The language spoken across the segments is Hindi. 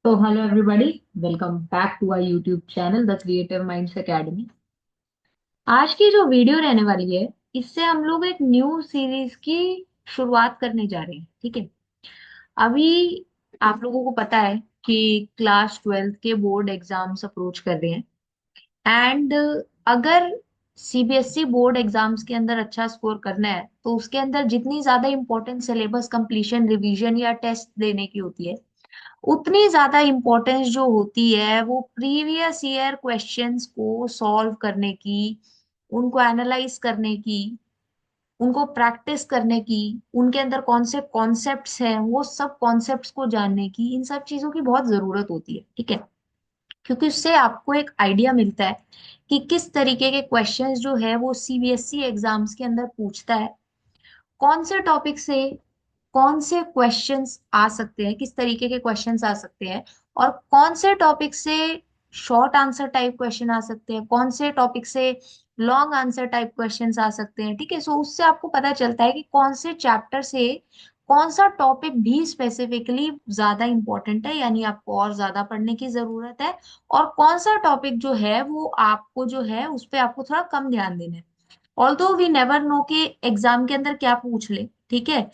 तो hello everybody, welcome back to our YouTube channel the creative minds academy. आज की जो वीडियो रहने वाली है, इससे हम लोग एक न्यू सीरीज की शुरुआत करने जा रहे हैं। ठीक है। अभी आप लोगों को पता है कि क्लास 12th के बोर्ड एग्जाम्स अप्रोच कर रहे हैं। एंड अगर सीबीएसई बोर्ड एग्जाम्स के अंदर अच्छा स्कोर करना है तो उसके अंदर जितनी ज्यादा इंपॉर्टेंट सिलेबस कंप्लीशन, रिवीजन या टेस्ट देने की होती है, उतनी ज्यादा इम्पोर्टेंस जो होती है वो प्रीवियस ईयर क्वेश्चंस को सॉल्व करने की, उनको एनालाइज करने की, उनको प्रैक्टिस करने की, उनके अंदर कौन से कॉन्सेप्ट्स हैं वो सब कॉन्सेप्ट्स को जानने की, इन सब चीजों की बहुत जरूरत होती है। ठीक है। क्योंकि उससे आपको एक आइडिया मिलता है कि किस तरीके के क्वेश्चंस जो है वो सीबीएसई एग्जाम्स के अंदर पूछता है, कौन से टॉपिक से कौन से क्वेश्चंस आ सकते हैं, किस तरीके के क्वेश्चंस आ सकते हैं, और कौन से टॉपिक से शॉर्ट आंसर टाइप क्वेश्चन आ सकते हैं, कौन से टॉपिक से लॉन्ग आंसर टाइप क्वेश्चंस आ सकते हैं। ठीक है। सो उससे आपको पता चलता है कि कौन से चैप्टर से कौन सा टॉपिक भी स्पेसिफिकली ज्यादा इंपॉर्टेंट है, यानी आपको और ज्यादा पढ़ने की जरूरत है, और कौन सा टॉपिक जो है वो आपको जो है उस पे आपको थोड़ा कम ध्यान देना है। ऑल्दो वी नेवर नो कि एग्जाम के अंदर क्या पूछ ले। ठीक है।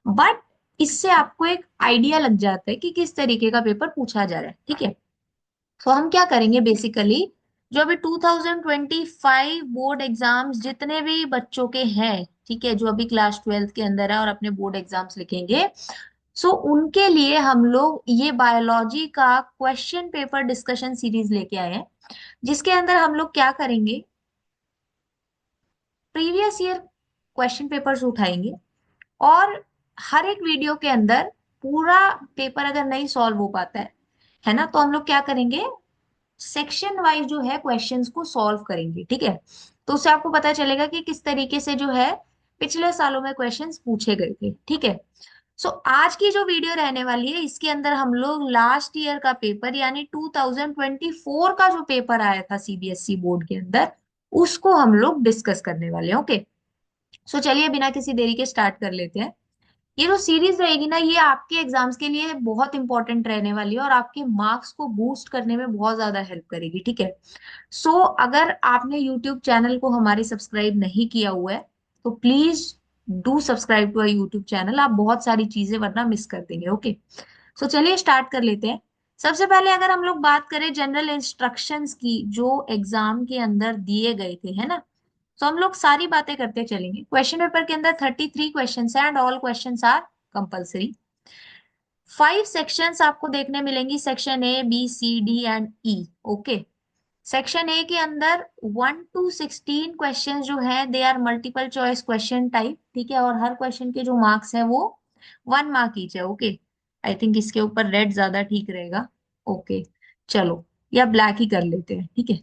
बट इससे आपको एक आइडिया लग जाता है कि किस तरीके का पेपर पूछा जा रहा है। ठीक है। तो हम क्या करेंगे बेसिकली, जो अभी 2025 बोर्ड एग्जाम्स जितने भी बच्चों के हैं, ठीक है, जो अभी क्लास 12th के अंदर है और अपने बोर्ड एग्जाम्स लिखेंगे, सो उनके लिए हम लोग ये बायोलॉजी का क्वेश्चन पेपर डिस्कशन सीरीज लेके आए हैं, जिसके अंदर हम लोग क्या करेंगे, प्रीवियस ईयर क्वेश्चन पेपर्स उठाएंगे, और हर एक वीडियो के अंदर पूरा पेपर अगर नहीं सॉल्व हो पाता है ना, तो हम लोग क्या करेंगे, सेक्शन वाइज जो है क्वेश्चंस को सॉल्व करेंगे। ठीक है। तो उससे आपको पता चलेगा कि किस तरीके से जो है पिछले सालों में क्वेश्चंस पूछे गए थे। ठीक है। सो आज की जो वीडियो रहने वाली है, इसके अंदर हम लोग लास्ट ईयर का पेपर यानी 2024 का जो पेपर आया था सीबीएसई बोर्ड के अंदर, उसको हम लोग डिस्कस करने वाले हैं। ओके। सो चलिए बिना किसी देरी के स्टार्ट कर लेते हैं। ये जो सीरीज रहेगी ना, ये आपके एग्जाम्स के लिए बहुत इंपॉर्टेंट रहने वाली है और आपके मार्क्स को बूस्ट करने में बहुत ज्यादा हेल्प करेगी। ठीक है। सो अगर आपने यूट्यूब चैनल को हमारे सब्सक्राइब नहीं किया हुआ है तो please do subscribe to our YouTube channel. आप बहुत सारी चीजें वरना मिस कर देंगे। ओके। सो चलिए स्टार्ट कर लेते हैं। सबसे पहले अगर हम लोग बात करें जनरल इंस्ट्रक्शंस की जो एग्जाम के अंदर दिए गए थे, है ना, तो हम लोग सारी बातें करते चलेंगे। क्वेश्चन पेपर के अंदर 33 क्वेश्चन है and all question are compulsory. 5 sections आपको देखने मिलेंगी, section A, B, C, D and E. Okay. Section A के अंदर 1 to 16 क्वेश्चन जो है they are multiple choice question type. ठीक है। और हर क्वेश्चन के जो मार्क्स है वो 1 मार्क ईच है। ओके। आई थिंक इसके ऊपर रेड ज्यादा ठीक रहेगा। ओके। चलो, या ब्लैक ही कर लेते हैं। ठीक है।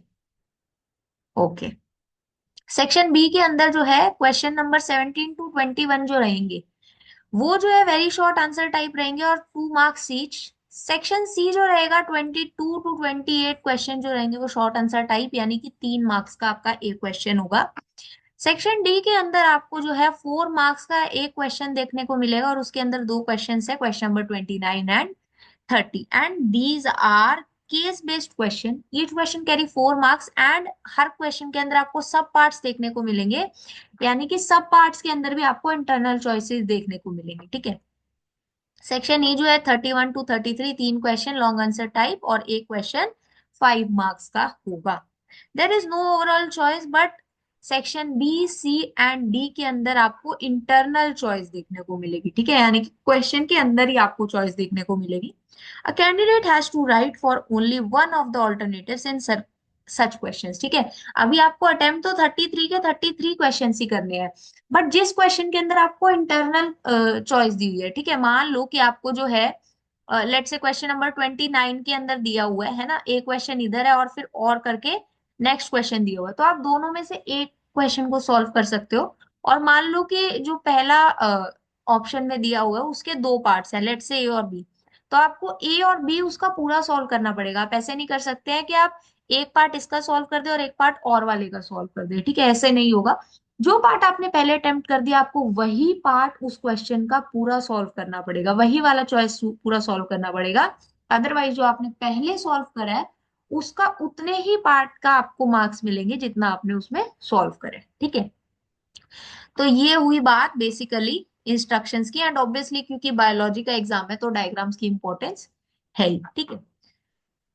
ओके। सेक्शन बी के अंदर जो है क्वेश्चन नंबर 17 to 21 जो रहेंगे वो जो है वेरी शॉर्ट आंसर टाइप रहेंगे और 2 मार्क्स ईच। सेक्शन सी जो रहेगा 22 to 28 क्वेश्चन जो रहेंगे वो शॉर्ट आंसर टाइप, यानी कि 3 मार्क्स का आपका एक क्वेश्चन होगा। सेक्शन डी के अंदर आपको जो है 4 मार्क्स का एक क्वेश्चन देखने को मिलेगा और उसके अंदर दो क्वेश्चन है, question number 29 and 30, and these are case based question. Each question carry 4 marks and हर क्वेश्चन के अंदर आपको सब पार्ट्स देखने को मिलेंगे, यानी कि सब पार्ट्स के अंदर भी आपको इंटरनल चॉइसेस देखने को मिलेंगे। ठीक है। सेक्शन ई जो है 31 to 33, 3 question long answer type और एक क्वेश्चन 5 मार्क्स का होगा। There is no overall choice, but section B, C and D के अंदर आपको इंटरनल चॉइस देखने को मिलेगी। ठीक है। यानी कि क्वेश्चन के अंदर ही आपको चॉइस देखने को मिलेगी। A candidate has to write for only one of the alternatives in such questions. ठीक है। अभी आपको अटेम्प्ट तो 33 के 33 क्वेश्चन ही करने हैं, बट जिस क्वेश्चन के अंदर आपको इंटरनल चॉइस दी हुई है, ठीक है, मान लो कि आपको जो है लेट से क्वेश्चन नंबर 29 के अंदर दिया हुआ है ना, एक क्वेश्चन इधर है और फिर और करके नेक्स्ट क्वेश्चन दिया हुआ है, तो आप दोनों में से एक क्वेश्चन को सॉल्व कर सकते हो। और मान लो कि जो पहला ऑप्शन में दिया हुआ है उसके दो पार्ट्स हैं, लेट से ए और बी, तो आपको ए और बी उसका पूरा सॉल्व करना पड़ेगा। आप ऐसे नहीं कर सकते हैं कि आप एक पार्ट इसका सॉल्व कर दे और एक पार्ट और वाले का सॉल्व कर दे। ठीक है। ऐसे नहीं होगा। जो पार्ट आपने पहले अटेम्प्ट कर दिया आपको वही पार्ट उस क्वेश्चन का पूरा सॉल्व करना पड़ेगा, वही वाला चॉइस पूरा सॉल्व करना पड़ेगा। अदरवाइज जो आपने पहले सॉल्व करा है उसका उतने ही पार्ट का आपको मार्क्स मिलेंगे जितना आपने उसमें सॉल्व करा है। ठीक है, तो ये हुई बात बेसिकली इंस्ट्रक्शंस की। एंड ऑब्वियसली क्योंकि बायोलॉजी का एग्जाम है तो डायग्राम्स की इंपॉर्टेंस है ही। ठीक है,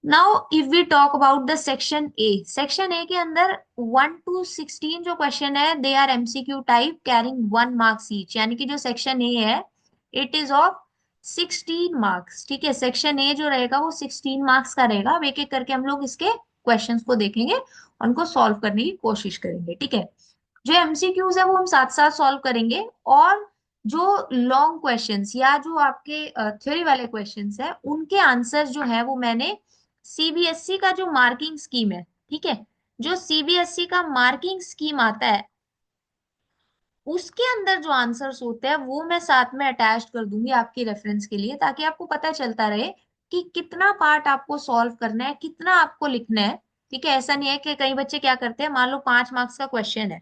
now if we talk about the section A के अंदर 1 to 16 जो क्वेश्चन है they are MCQ type carrying 1 marks each, यानी कि जो सेक्शन ए है इट इज ऑफ 16 मार्क्स। ठीक है, सेक्शन ए जो रहेगा वो 16 मार्क्स का रहेगा। अब एक एक करके हम लोग इसके क्वेश्चंस को देखेंगे, उनको सॉल्व करने की कोशिश करेंगे। ठीक है, जो एमसीक्यूज है वो हम साथ साथ सॉल्व करेंगे, और जो लॉन्ग क्वेश्चंस या जो आपके थ्योरी वाले क्वेश्चंस है उनके आंसर जो है वो मैंने सीबीएसई का जो मार्किंग स्कीम है, ठीक है, जो सीबीएसई का मार्किंग स्कीम आता है उसके अंदर जो आंसर्स होते हैं वो मैं साथ में अटैच कर दूंगी आपके रेफरेंस के लिए, ताकि आपको पता चलता रहे कि कितना पार्ट आपको सॉल्व करना है, कितना आपको लिखना है। ठीक है, ऐसा नहीं है कि कई बच्चे क्या करते हैं, मान लो 5 मार्क्स का क्वेश्चन है,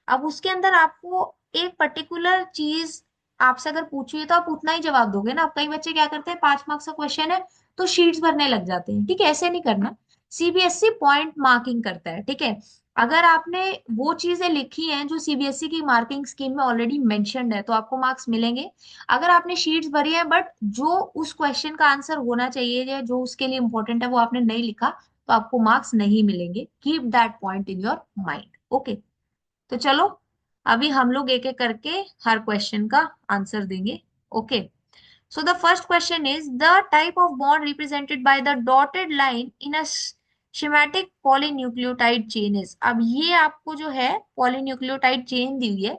अब उसके अंदर आपको एक पर्टिकुलर चीज आपसे अगर पूछी है तो आप उतना ही जवाब दोगे ना। अब कई बच्चे क्या करते हैं, 5 मार्क्स का क्वेश्चन है तो शीट्स भरने लग जाते हैं। ठीक है, ऐसे नहीं करना। सीबीएसई पॉइंट मार्किंग करता है। ठीक है, अगर आपने वो चीजें लिखी हैं जो सीबीएसई की मार्किंग स्कीम में ऑलरेडी मेंशन्ड है तो आपको मार्क्स मिलेंगे। अगर आपने शीट्स भरी है बट जो उस क्वेश्चन का आंसर होना चाहिए या जो उसके लिए इंपॉर्टेंट है वो आपने नहीं लिखा तो आपको मार्क्स नहीं मिलेंगे। Keep that point in your mind. Okay, तो चलो अभी हम लोग एक एक करके हर क्वेश्चन का आंसर देंगे। Okay, so the first question is the type of bond represented by the dotted line in a schematic polynucleotide chain is. अब ये आपको जो है पॉलीन्यूक्लियोटाइड चेन दी हुई है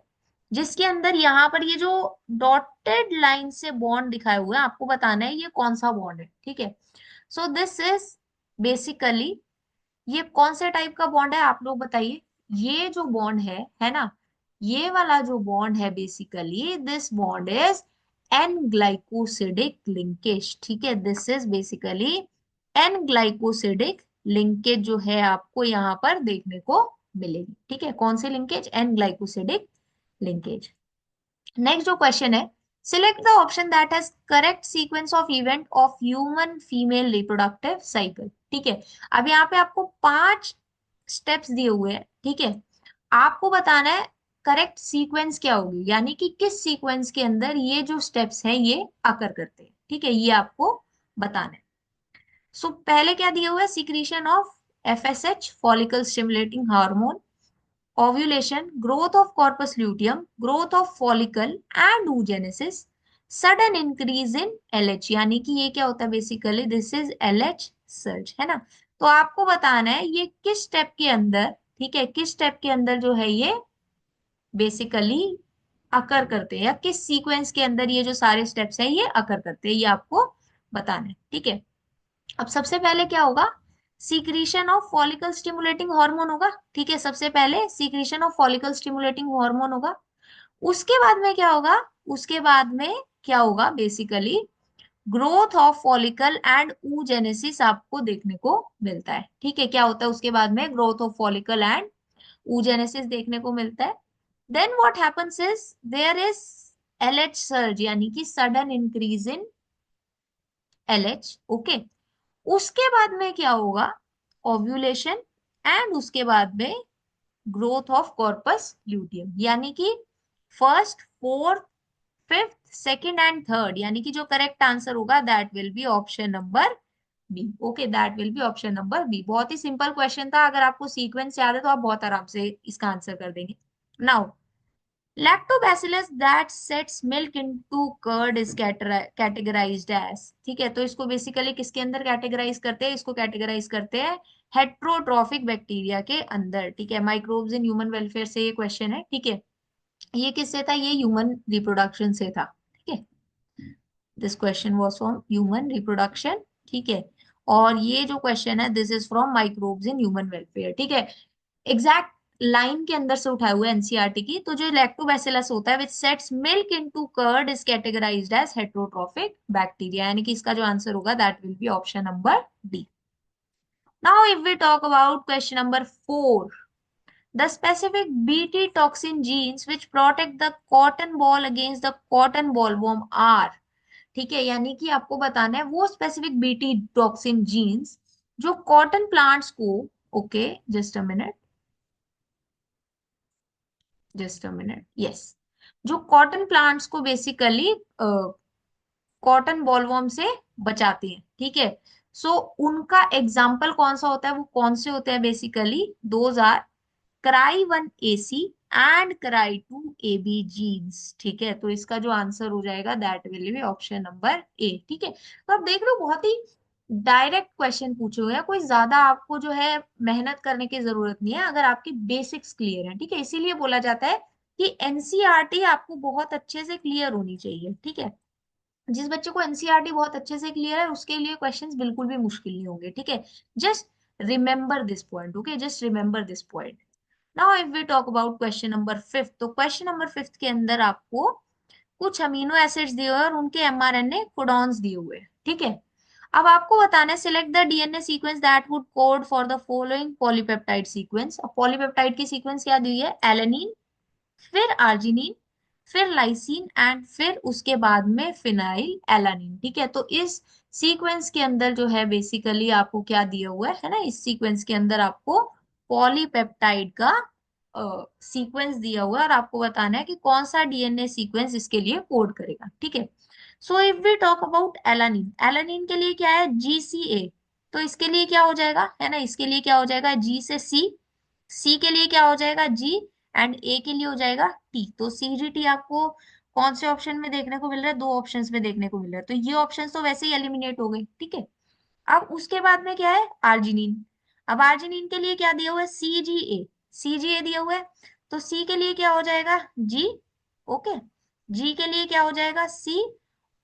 जिसके अंदर यहाँ पर ये जो डॉटेड लाइन से बॉन्ड दिखाए हुए हैं आपको बताना है ये कौन सा बॉन्ड है। ठीक है, सो दिस इज बेसिकली ये कौन से टाइप का बॉन्ड है आप लोग बताइए। ये जो बॉन्ड है ना, ये वाला जो बॉन्ड है basically this bond is an glycosidic linkage. ठीक है, this is basically an glycosidic linkage जो है आपको यहाँ पर देखने को मिलेगी। ठीक है, कौन सी linkage, N glycosidic linkage. Next जो क्वेश्चन है, select the option that has correct sequence of event of human female reproductive cycle. ठीक है, अब यहाँ पे आपको 5 स्टेप्स दिए हुए हैं। ठीक है, आपको बताना है करेक्ट सीक्वेंस क्या होगी, यानी कि किस सीक्वेंस के अंदर ये जो स्टेप्स हैं ये अकर करते हैं। ठीक है, ये आपको बताना है। सो पहले क्या दिया हुआ है, secretion of FSH follicle stimulating hormone, ovulation, growth of corpus luteum, growth of follicle and oogenesis, sudden increase in LH, यानी कि ये क्या होता है basically this is LH surge, है ना। तो आपको बताना है ये किस स्टेप के अंदर, ठीक है, किस स्टेप के अंदर जो है ये बेसिकली अकर करते हैं, या किस सीक्वेंस के अंदर ये जो सारे स्टेप्स हैं ये अकर करते हैं, ये आपको बताना है। ठीक है, अब सबसे पहले क्या होगा, secretion of follicle stimulating hormone होगा। ठीक है, सबसे पहले secretion of follicle stimulating hormone होगा। उसके बाद में क्या होगा, उसके बाद में क्या होगा basically growth of follicle and oogenesis आपको देखने को मिलता है। ठीक है, क्या होता है उसके बाद में, growth of follicle and oogenesis देखने को मिलता है। Then what happens is there is LH surge, यानी कि sudden increase in LH. Okay, उसके बाद में क्या होगा, ओव्यूलेशन, एंड उसके बाद में ग्रोथ ऑफ कॉर्पस ल्यूटियम, यानी कि first, fourth, fifth, second and third, यानी कि जो करेक्ट आंसर होगा that will be option number B. Okay, that will be option number B. बहुत ही सिंपल क्वेश्चन था, अगर आपको सीक्वेंस याद है तो आप बहुत आराम से इसका आंसर कर देंगे। Now lactobacillus that sets milk into curd is categorised as. ठीक है, तो इसको बेसिकली किसके अंदर कैटेगराइज करते हैं, इसको कैटेगराइज करते हैं हेट्रोट्रॉफिक बैक्टीरिया के अंदर। ठीक है, माइक्रोब्स इन ह्यूमन वेलफेयर से ये क्वेश्चन है। ठीक है, ये किससे था, ये ह्यूमन रिप्रोडक्शन से था। ठीक है, this question was from human reproduction. ठीक है, और ये जो क्वेश्चन है this is from microbes in human welfare. ठीक है, एग्जैक्ट लाइन के अंदर से उठाए हुए एनसीईआरटी की। तो जो लैक्टोबैसिलस होता है which sets milk into curd is categorised as heterotrophic bacteria, यानी कि इसका जो आंसर होगा that will be option number D. Now if we talk about question number 4, the specific Bt toxin genes which protect the cotton ball against the cotton bollworm are। ठीक है, यानी कि आपको बताना है वो स्पेसिफिक बीटी टॉक्सिन जीन्स जो कॉटन प्लांट्स को, okay just a minute, just a minute, yes, जो कॉटन प्लांट्स को बेसिकली कॉटन बॉलवर्म से बचाती हैं, ठीक है। सो उनका एग्जाम्पल कौन सा होता है, वो कौन से होते हैं basically, those are cry 1 AC and cry 2 AB genes, ठीक है। तो इसका जो आंसर हो जाएगा that will be option number A, ठीक है। तो आप देख लो बहुत ही डायरेक्ट क्वेश्चन पूछे हुए हैं, कोई ज्यादा आपको जो है मेहनत करने की जरूरत नहीं है अगर आपकी बेसिक्स क्लियर है, ठीक है। इसीलिए बोला जाता है कि एनसीईआरटी आपको बहुत अच्छे से क्लियर होनी चाहिए, ठीक है। जिस बच्चे को एनसीईआरटी बहुत अच्छे से क्लियर है उसके लिए क्वेश्चंस बिल्कुल भी मुश्किल नहीं होंगे, ठीक है। Just remember this point, okay, just remember this point. Now if we talk about question number fifth, तो क्वेश्चन नंबर फिफ्थ के अंदर आपको कुछ अमीनो एसिड्स दिए हुए हैं और उनके एमआरएनए कोडॉन्स दिए हुए हैं, ठीक है। अब आपको बताना है select the DNA sequence that would code for the following polypeptide sequence. अब पॉलीपेप्टाइड की सीक्वेंस क्या दी हुई है, एलेनिन, फिर आर्जिनिन, फिर लाइसिन एंड फिर उसके बाद में फिनाइल एलानिन, ठीक है। तो इस सीक्वेंस के अंदर जो है बेसिकली आपको क्या दिया हुआ है ना, इस सीक्वेंस के अंदर आपको पॉलीपेप्टाइड का सीक्वेंस दिया हुआ है और आपको बताना है कि कौन सा डीएनए सीक्वेंस इसके लिए कोड करेगा, ठीक है। So if we talk about alanine, alanine के लिए क्या है, जीसीए, तो इसके लिए क्या हो जाएगा, है ना, इसके लिए क्या हो जाएगा, जी से सी, सी के लिए क्या हो जाएगा, जी, एंड ए के लिए हो जाएगा टी। तो सीजीटी आपको कौन से ऑप्शन में देखने को मिल रहा है, दो ऑप्शंस में देखने को मिल रहा है, तो ये ऑप्शंस तो वैसे ही एलिमिनेट हो गए, ठीक है। अब उसके बाद में क्या है, आर्जिनिन। अब आर्जिनिन के लिए क्या दिया हुआ है, सीजीए, सीजीए दिया हुआ है, तो सी के लिए क्या हो जाएगा, जी, ओके, जी के लिए क्या हो जाएगा, सी,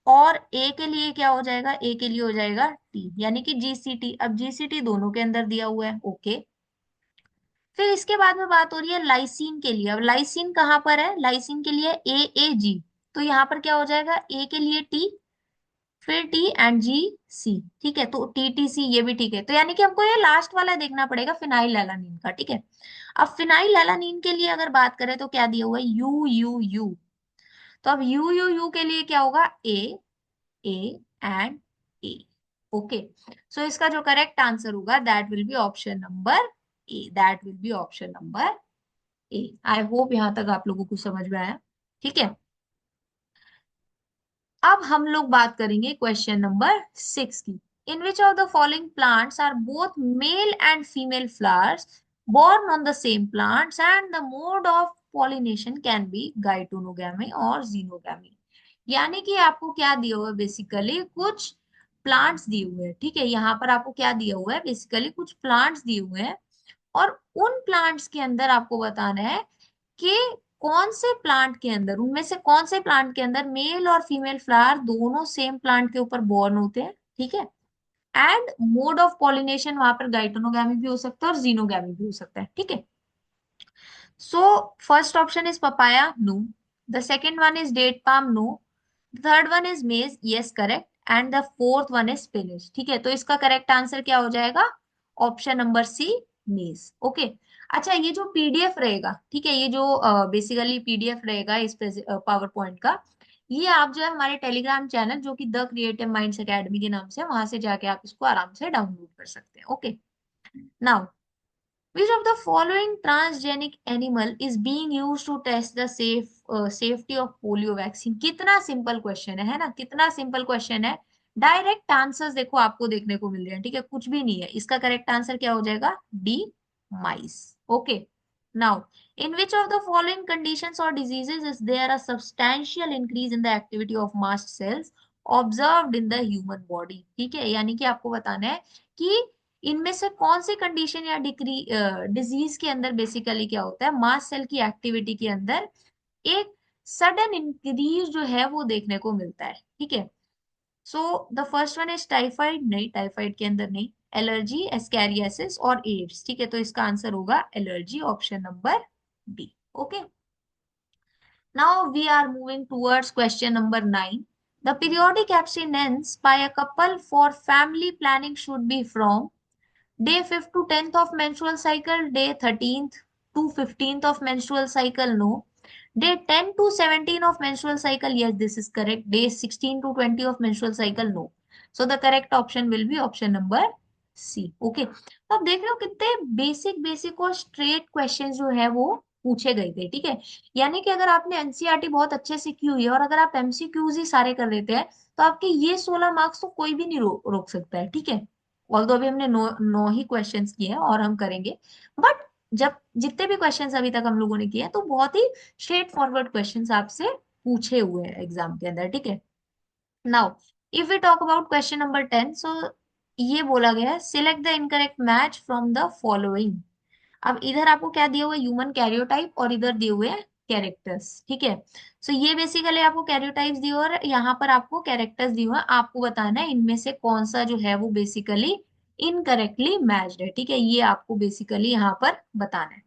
और ए के लिए क्या हो जाएगा, ए के लिए हो जाएगा टी, यानी कि जीसीटी। अब जीसीटी दोनों के अंदर दिया हुआ है, ओके। फिर इसके बाद में बात हो रही है लाइसिन के लिए। अब लाइसिन कहाँ पर है, लाइसिन के लिए ए ए जी, तो यहाँ पर क्या हो जाएगा, ए के लिए टी, फिर टी एंड जी सी, ठीक है। तो टी टी सी ये भी ठीक है, तो यानी कि हमको ये लास्ट वाला देखना पड़ेगा फिनाइल एलानिन का, ठीक है। अब फिनाइल एलानिन के लिए अगर बात करें तो क्या दिया हुआ है, यू यू यू, तो अब यू यू यू के लिए क्या होगा, ए एंड ए, ओके। सो इसका जो करेक्ट आंसर होगा that will be option number A, that will be option number A. I hope यहां तक आप लोगों को समझ में आया, ठीक है। अब हम लोग बात करेंगे क्वेश्चन नंबर सिक्स की। In which of the following plants are both male and female flowers born on the same plants and the mode of pollination can be gaetonogamy और xenogamy। यानी कि आपको क्या दिया हुआ है बेसिकली, कुछ प्लांट्स दिए हुए हैं, ठीक है। यहाँ पर आपको क्या दिया हुआ है, बेसिकली कुछ प्लांट्स दिए हुए हैं और उन प्लांट्स के अंदर आपको बताना है कि कौन से प्लांट के अंदर, उनमें से कौन से प्लांट के अंदर मेल और फीमेल फ्लावर दोनों सेम प्लांट के ऊपर बॉर्न होते हैं, ठीक है। एंड मोड ऑफ पॉलिनेशन वहां पर गाइटोनोगैमी भी हो सकता है और जीनोगैमी भी हो सकता है, ठीक है। So first option is papaya, no. The second one is date palm, no. Third one is maize, yes correct, and the fourth one is spinach, ठीक है। तो इसका करेक्ट आंसर क्या हो जाएगा, ऑप्शन नंबर सी, मेज, ओके। अच्छा, ये जो पीडीएफ रहेगा, ठीक है, ये जो बेसिकली पीडीएफ रहेगा इस पावर पॉइंट का, ये आप जो है हमारे टेलीग्राम चैनल जो कि द क्रिएटिव माइंड्स एकेडमी के नाम से, वहां से जाके आप इसको आराम से डाउनलोड कर सकते हैं, okay. Now which of the following transgenic animal is being used to test the safety of polio vaccine? कितना सिंपल क्वेश्चन है ना, कितना सिंपल क्वेश्चन है। डायरेक्ट आंसर्स देखो आपको देखने को मिल रहे हैं, ठीक है, कुछ भी नहीं है। इसका करेक्ट आंसर क्या हो जाएगा, D, mice, okay. Now in which of the following conditions or diseases is there a substantial increase in the activity of mast cells observed in the human body? ठीक है, यानी कि आपको बताना है कि इनमें से कौन सी कंडीशन या डिक्री डिजीज के अंदर बेसिकली क्या होता है, मास सेल की एक्टिविटी के अंदर एक सडन इंक्रीज जो है वो देखने को मिलता है, ठीक है। So the first one is typhoid, नहीं टाइफाइड के अंदर नहीं, एलर्जी, एस्कैरियासिस और एड्स, ठीक है। तो इसका आंसर होगा allergy, option number D, okay. Now we are moving towards question number 9। The periodic abstinence by a couple for family planning should be from day 5th to 10th of menstrual cycle, day 13th to 15th of menstrual cycle, no. Day 10 to 17 of menstrual cycle, yes, this is correct. Day 16 to 20 of menstrual cycle, no. So the correct option will be option number C. Okay, तो आप देख रहे हो कितने बेसिक बेसिक और स्ट्रेट क्वेश्चन जो है वो पूछे गए थे, ठीक है। यानी कि अगर आपने एनसीईआरटी बहुत अच्छे से की हुई है और अगर आप एमसीक्यूज ही सारे कर लेते हैं तो आपके ये 16 मार्क्स तो कोई भी नहीं रोक सकता है, ठीक है। ऑल्दो अभी हमने नौ ही क्वेश्चंस किए हैं और हम करेंगे, बट जब जितने भी क्वेश्चंस अभी तक हम लोगों ने किए हैं तो बहुत ही स्ट्रेट फॉरवर्ड क्वेश्चंस आपसे पूछे हुए हैं एग्जाम के अंदर, ठीक है। Now if we talk about question number 10, so ये बोला गया है select the incorrect match from the following. अब इधर आपको क्या दिए हुए, ह्यूमन कैरियोटाइप और इधर दिए हुए कैरेक्टर्स, ठीक है। सो ये बेसिकली आपको कैरियोटाइप्स दिए और यहाँ पर आपको कैरेक्टर्स दिए हुए हैं, आपको बताना है इनमें से कौन सा जो है वो बेसिकली इनकरेक्टली मैच्ड है, ठीक है। ये आपको बेसिकली यहाँ पर बताना है।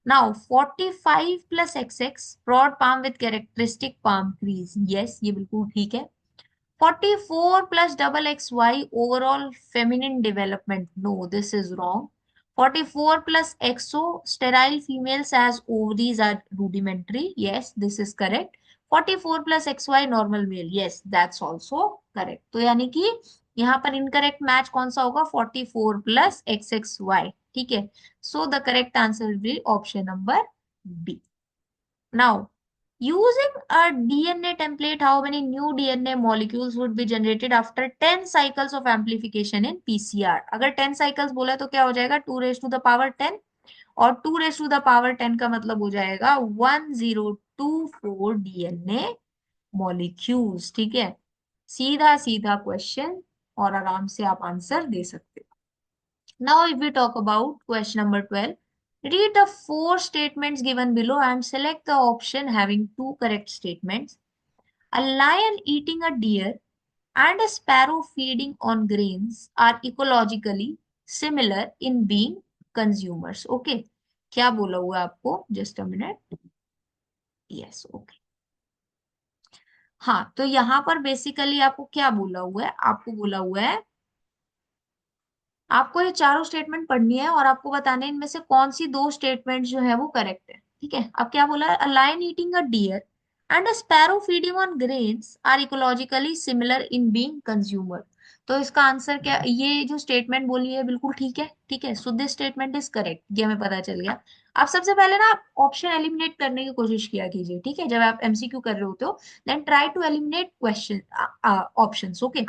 Now 45 plus X X broad palm with characteristic palm crease, yes ये बिल्कुल ठीक है। 44 plus double XY overall feminine development. No, this is wrong. 44 plus XO sterile females as ovaries are rudimentary. Yes, this is correct. 44 plus XY normal male. Yes, that's also correct. तो यानी कि यहाँ पर इनकरेक्ट मैच कौन सा होगा, 44 प्लस एक्स एक्स वाई, ठीक है। So the correct answer will be option number B. Now, using a DNA template, how many new DNA molecules would be generated after 10 cycles of amplification in PCR? अगर 10 cycles बोला तो क्या हो जाएगा, 2 raised to the power 10, और 2 raised to the power 10 का मतलब हो जाएगा 1024 DNA molecules, ठीक है। सीधा सीधा क्वेश्चन और आराम से आप आंसर दे सकते हो। Now, if we talk about question number 12, read the four statements given below and select the option having two correct statements. A lion eating a deer and a sparrow feeding on grains are ecologically similar in being consumers. Okay, क्या बोला हुआ है आपको, just a minute. Yes, okay. हाँ, तो यहाँ पर बेसिकली आपको क्या बोला हुआ है, आपको बोला हुआ है आपको ये चारों स्टेटमेंट पढ़नी है और आपको बताने इनमें से कौन सी दो स्टेटमेंट जो है वो करेक्ट है, ठीक है। अब क्या बोला है, a lion eating a deer and a sparrow feeding on grains are ecologically similar in being consumer. तो इसका आंसर क्या, ये जो स्टेटमेंट बोली है बिल्कुल ठीक है, ठीक है। So this statement is correct, ये हमें पता चल गया। आप सबसे पहले ना ऑप्शन एलिमिनेट करने की कोशिश किया कीजिए, ठीक है। जब आप एमसीक्यू कर रहे होते हो then try to eliminate question options, okay.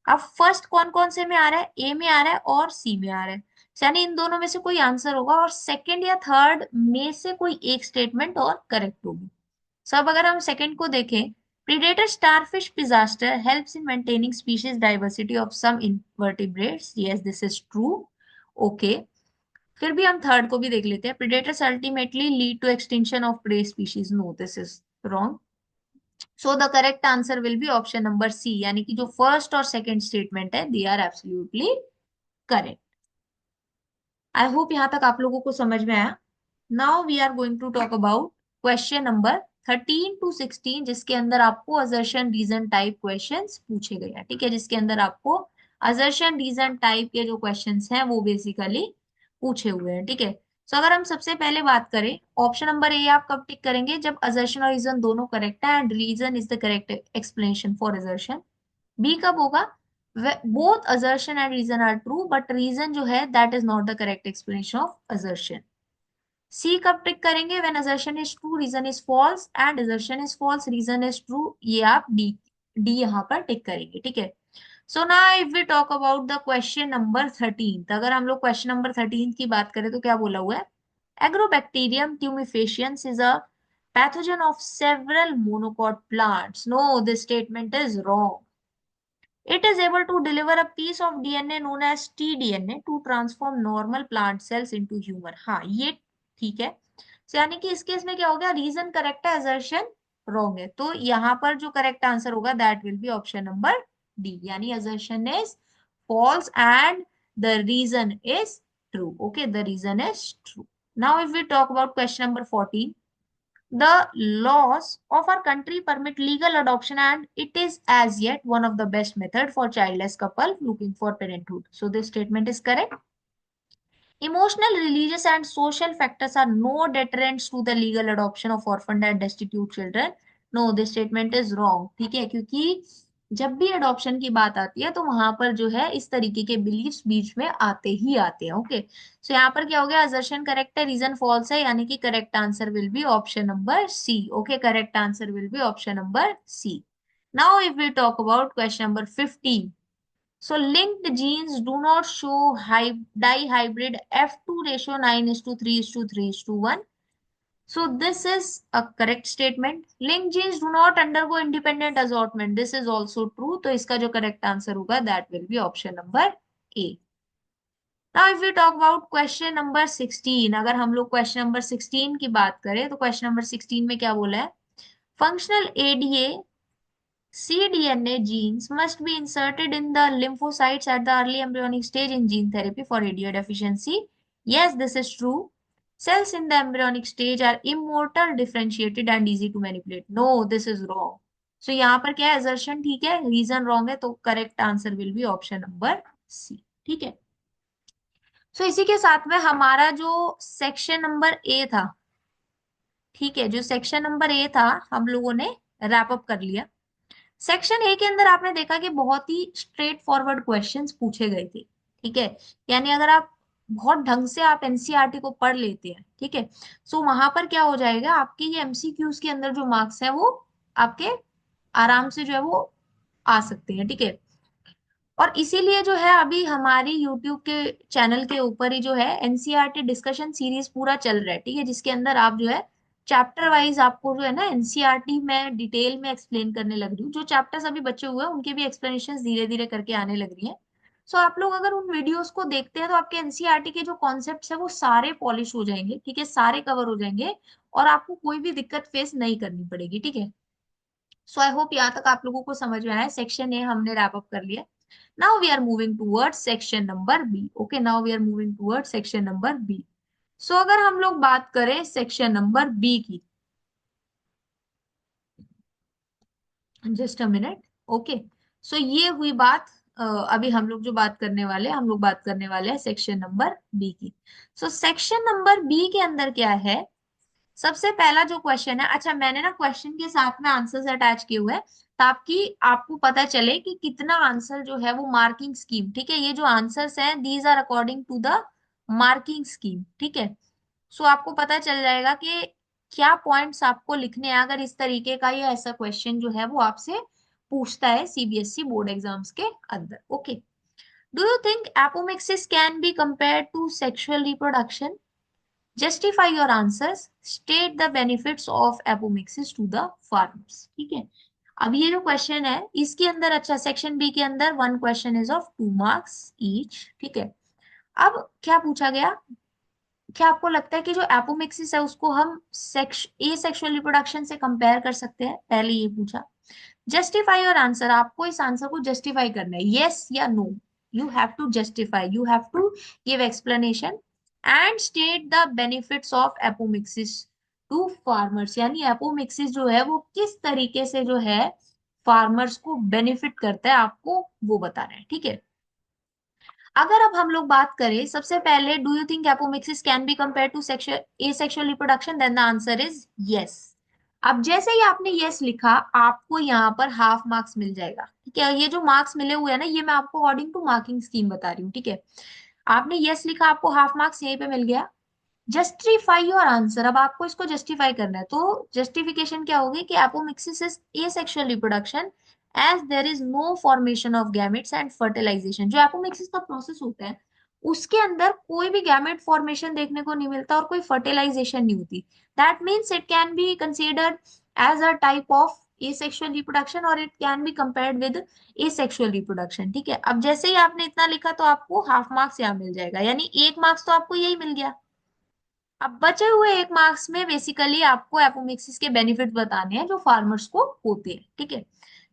अब फर्स्ट कौन कौन से में आ रहा है, ए में आ रहा है और सी में आ रहा है, यानी इन दोनों में से कोई आंसर होगा और सेकंड या थर्ड में से कोई एक स्टेटमेंट और करेक्ट होगी। सब अगर हम सेकंड को देखें, predator starfish pisaster helps in maintaining species diversity of some invertebrates, yes this is true, okay. फिर भी हम थर्ड को भी देख लेते हैं, predators ultimately lead to extinction of prey species, no this is wrong. So the correct answer will be option number c, यानी कि जो फर्स्ट और सेकंड स्टेटमेंट है they are absolutely correct. I hope यहां तक आप लोगों को समझ में आया। Now we are going to talk about question number 13 to 16, जिसके अंदर आपको असर्शन रीजन टाइप क्वेश्चंस पूछे गए हैं, ठीक है। जिसके अंदर आपको असर्शन रीजन टाइप के जो क्वेश्चंस हैं वो बेसिकली पूछे हुए हैं, ठीक है। सो अगर हम सबसे पहले बात करें, ऑप्शन नंबर ए आप कब टिक करेंगे, जब असर्शन और रीजन दोनों करेक्ट है and reason is the correct explanation for assertion. B कब होगा, both assertion and reason are true but reason जो है that is not the correct explanation of assertion। सी कब टिक करेंगे, when assertion is true reason is false and assertion is false reason is true, ये आप डी यहाँ पर टिक करेंगे, ठीक है। सो ना if we talk about the question number 13, तो अगर हम लोग क्वेश्चन नंबर 13 की बात करें तो क्या बोला हुआ है, agrobacterium tumefaciens is a pathogen of several monocot plants, no this statement is wrong। It is able to deliver a piece of DNA known as tDNA to transform normal plant cells into human। हाँ ये ठीक है। So, यानी कि इस केस में क्या हो गया, रीजन करेक्ट है, असर्शन रॉन्ग है। तो यहाँ पर जो करेक्ट आंसर होगा that will be option number d, यानी assertion is false and the reason is true, okay the reason is true. Now if we talk about question number 14, the laws of our country permit legal adoption and it is as yet one of the best method for childless couple looking for parenthood, so this statement is correct। Emotional, religious, and social factors are no deterrents to the legal adoption of orphaned and destitute children. No, this statement is wrong. ठीक है, क्योंकि जब भी अडॉप्शन की बात आती है तो वहां पर जो है इस तरीके के बिलीफ्स बीच में आते ही आते हैं. ओके, सो यहाँ पर क्या हो गया, असर्शन करेक्ट है, रीजन फॉल्स है, यानी कि correct answer will be option number C. Okay, correct answer will be option number C. Now if we talk about question number 15. So linked genes do not show dihybrid F2 ratio 9 is to 3 is to 3 is to 1. So this is a correct statement. Linked genes do not undergo independent assortment. This is also true. तो इसका जो correct answer होगा that will be option number A. Now if we talk about question number 16, अगर हम लोग question number 16 की बात करें तो question number 16 में क्या बोला है, functional ADA cDNA genes must be inserted in the lymphocytes at the early embryonic stage in gene therapy for ADA deficiency. Yes, this is true. Cells in the embryonic stage are immortal, differentiated and easy to manipulate. No, this is wrong. So यहाँ पर क्या है, assertion ठीक है, reason wrong है, तो correct answer will be option number C. ठीक है. So इसी के साथ में हमारा जो सेक्शन नंबर ए था, ठीक है, जो सेक्शन नंबर ए था हम लोगों ने रैप अप कर लिया. सेक्शन ए के अंदर आपने देखा कि बहुत ही स्ट्रेट फॉरवर्ड क्वेश्चंस पूछे गए थे. ठीक है, यानी अगर आप बहुत ढंग से आप एनसीईआरटी को पढ़ लेते हैं, ठीक है, सो वहां पर क्या हो जाएगा, आपके ये एमसीक्यूज के अंदर जो मार्क्स है वो आपके आराम से जो है वो आ सकते हैं. ठीक है, और इसीलिए जो है अभी हमारी यूट्यूब के चैनल के ऊपर ही जो है एनसीईआरटी डिस्कशन सीरीज पूरा चल रहा है. ठीक है, जिसके अंदर आप जो है चैप्टर वाइज आपको जो है ना एनसीईआरटी में डिटेल में एक्सप्लेन करने लग रही हूँ. जो चैप्टर्स अभी बचे हुए हैं उनके भी एक्सप्लेनेशन धीरे धीरे करके आने लग रही हैं. सो आप लोग अगर उन वीडियोस को देखते हैं तो आपके एनसीईआरटी के जो कॉन्सेप्ट्स है वो सारे पॉलिश हो जाएंगे. ठीक है, सारे कवर हो जाएंगे और आपको कोई भी दिक्कत फेस नहीं करनी पड़ेगी. ठीक है, सो आई होप यहाँ तक आप लोगों को समझ में आया. सेक्शन ए हमने रैप अप कर लिया. Now we are moving towards section number B. Okay, now we are moving towards section number B. So अगर हम लोग बात करें सेक्शन नंबर बी की, just a minute. Okay, so ये हुई बात. अभी हम लोग जो बात करने वाले हैं, हम लोग बात करने वाले हैं सेक्शन नंबर बी की. सो सेक्शन नंबर बी के अंदर क्या है, सबसे पहला जो क्वेश्चन है, अच्छा मैंने ना क्वेश्चन के साथ में आंसर्स अटैच किए हुए हैं ताकि आपको पता चले कि कितना आंसर जो है वो मार्किंग स्कीम. ठीक है, ये जो आंसर्स हैं these are according to the marking scheme. ठीक है, सो आपको पता चल जाएगा कि क्या पॉइंट्स आपको लिखने हैं अगर इस तरीके का ये ऐसा क्वेश्चन जो है वो आपसे पूछता है सीबीएसई बोर्ड एग्जाम्स के अंदर. Okay, do you think apomixis can be compare to sexual reproduction? Justify your answers, state the benefits of apomixis to the farmers. ठीक है, अब ये जो क्वेश्चन है इसके अंदर, अच्छा सेक्शन बी के अंदर one question is of 2 marks each. ठीक है, अब क्या पूछा गया, क्या आपको लगता है कि जो एपोमिक्सिस है उसको हम सेक्स ए सेक्सुअल रिप्रोडक्शन से कंपेयर कर सकते हैं? पहले ये पूछा. जस्टिफाई योर आंसर, आपको इस आंसर को जस्टिफाई करना है, यस या no. You have to justify, you have to give explanation and state the benefits of apomixis to farmers. यानी एपोमिक्सिस जो है वो किस तरीके से जो है फार्मर्स को बेनिफिट करता है, आपको वो बताना है. ठीक है, अगर अब हम लोग बात करें सबसे पहले, do you think apomixis can be compare to sexual asexual reproduction, then the answer is yes. अब जैसे ही आपने यस लिखा आपको यहाँ पर हाफ मार्क्स मिल जाएगा. ठीक है, ये जो मार्क्स मिले हुए हैं ना ये मैं आपको अकॉर्डिंग टू मार्किंग स्कीम बता रही हूँ. ठीक है, आपने यस लिखा, आपको हाफ मार्क्स यहीं पे मिल गया. जस्टिफाई योर आंसर, अब आपको इसको जस्टिफाई करना है. तो जस्टिफिकेशन क्या होगी कि apomixis is asexual reproduction as there is no formation of gametes and fertilisation. जो एपोमिक्सिस का प्रोसेस होता है उसके अंदर कोई भी गैमेट फॉर्मेशन देखने को नहीं मिलता और कोई फर्टिलाइजेशन नहीं होती. That means it can be considered as a type of asexual reproduction और it can be compared with asexual reproduction. ठीक है, अब जैसे ही आपने इतना लिखा तो आपको हाफ मार्क्स यहाँ मिल जाएगा, यानी 1 मार्क्स तो आपको यही मिल गया. अब बचे हुए 1 मार्क्स में बेसिकली आपको एपोमिक्सिस के बेनिफिट बताने हैं जो फार्मर्स को होते हैं. ठीक है,